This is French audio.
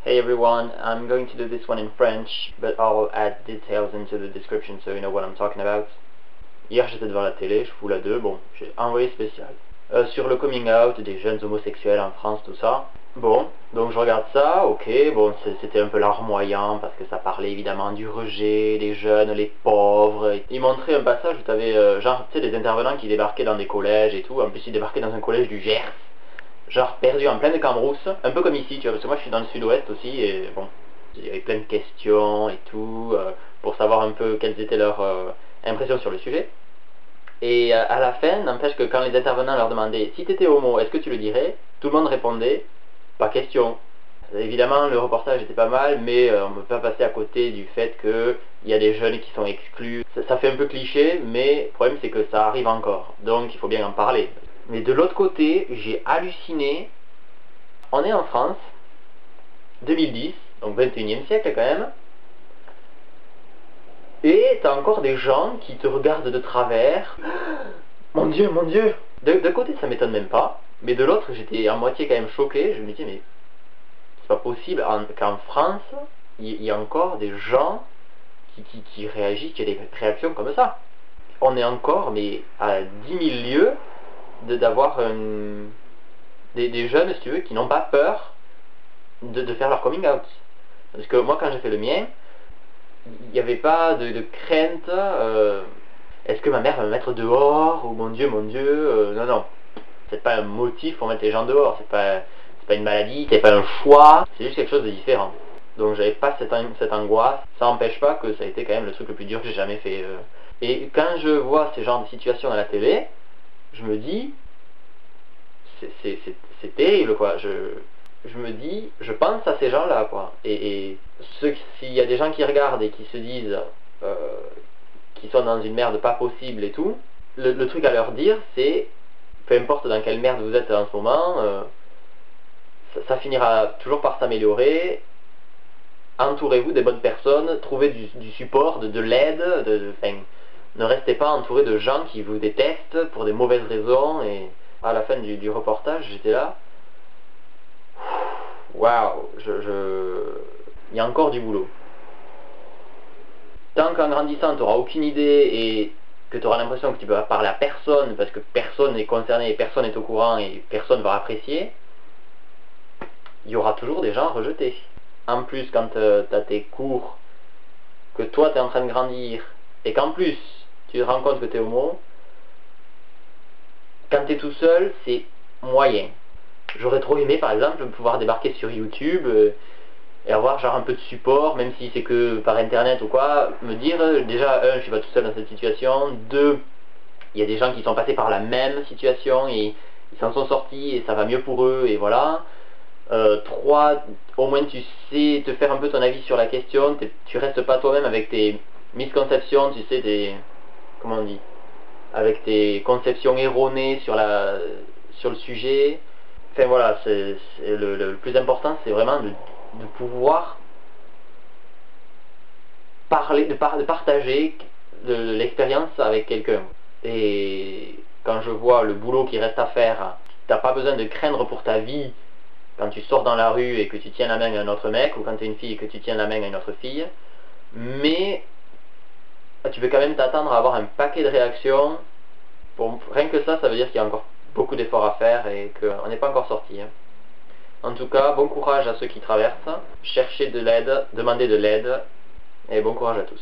Hey everyone, I'm going to do this one in French, but I'll add details into the description so you know what I'm talking about. Hier j'étais devant la télé, je fous la 2, bon, j'ai envoyé spécial. Sur le coming out des jeunes homosexuels en France, tout ça. Bon, donc je regarde ça, ok, bon, c'était un peu larmoyant parce que ça parlait évidemment du rejet, des jeunes, les pauvres. Il montrait un passage où t'avais genre, tu sais, des intervenants qui débarquaient dans des collèges et tout. En plus, ils débarquaient dans un collège du Gers. Genre perdu en pleine cambrousse, un peu comme ici, tu vois, parce que moi je suis dans le sud-ouest aussi, et bon, il y avait plein de questions et tout, pour savoir un peu quelles étaient leurs impressions sur le sujet. Et à la fin, n'empêche que quand les intervenants leur demandaient si t'étais homo, est-ce que tu le dirais, tout le monde répondait pas question. Évidemment, le reportage était pas mal, mais on ne peut pas passer à côté du fait qu'il y a des jeunes qui sont exclus. Ça fait un peu cliché, mais le problème c'est que ça arrive encore, donc il faut bien en parler. Mais de l'autre côté, j'ai halluciné. On est en France, 2010, donc 21e siècle quand même, et t'as encore des gens qui te regardent de travers. Mon Dieu, mon Dieu. D'un côté, ça m'étonne même pas, mais de l'autre, j'étais à moitié quand même choqué. Je me disais, mais c'est pas possible qu'en France, il y a encore des gens qui réagissent, qui a des réactions comme ça. On est encore, mais à 10 000 lieues d'avoir des jeunes, si tu veux, qui n'ont pas peur de faire leur coming out. Parce que moi, quand j'ai fait le mien, il n'y avait pas de crainte. Est-ce que ma mère va me mettre dehors? Oh mon Dieu, non, non. C'est pas un motif pour mettre les gens dehors. C'est pas une maladie, c'est pas un choix. C'est juste quelque chose de différent. Donc j'avais pas cette angoisse. Ça n'empêche pas que ça a été quand même le truc le plus dur que j'ai jamais fait. Et quand je vois ces genres de situations à la télé, je me dis, c'est terrible quoi. Je me dis, je pense à ces gens-là quoi. Et s'il y a des gens qui regardent et qui se disent qu'ils sont dans une merde pas possible et tout, le truc à leur dire c'est, peu importe dans quelle merde vous êtes en ce moment, ça finira toujours par s'améliorer. Entourez-vous des bonnes personnes, trouvez du support, de l'aide, ne restez pas entouré de gens qui vous détestent pour des mauvaises raisons. Et à la fin du reportage, j'étais là. Waouh, il y a encore du boulot. Tant qu'en grandissant, tu n'auras aucune idée et que tu auras l'impression que tu peux parler à personne parce que personne n'est concerné, personne n'est au courant et personne va apprécier, il y aura toujours des gens rejetés. En plus, quand tu as tes cours, que toi tu es en train de grandir et qu'en plus tu te rends compte que tu es homo, quand tu es tout seul, c'est moyen. J'aurais trop aimé par exemple pouvoir débarquer sur YouTube et avoir genre un peu de support, même si c'est que par internet ou quoi, me dire déjà, je suis pas tout seul dans cette situation, deux, il y a des gens qui sont passés par la même situation et ils s'en sont sortis et ça va mieux pour eux et voilà. 3, au moins tu sais te faire un peu ton avis sur la question, tu restes pas toi-même avec tes misconceptions, tu sais, comment on dit, avec tes conceptions erronées sur le sujet. Enfin voilà, le plus important c'est vraiment de pouvoir parler, de partager l'expérience avec quelqu'un. Et quand je vois le boulot qui reste à faire, t'as pas besoin de craindre pour ta vie quand tu sors dans la rue et que tu tiens la main à un autre mec, ou quand t'es une fille et que tu tiens la main à une autre fille, mais tu peux quand même t'attendre à avoir un paquet de réactions. Rien que ça veut dire qu'il y a encore beaucoup d'efforts à faire et qu'on n'est pas encore sorti. Hein. En tout cas, bon courage à ceux qui traversent, cherchez de l'aide, demandez de l'aide, et bon courage à tous.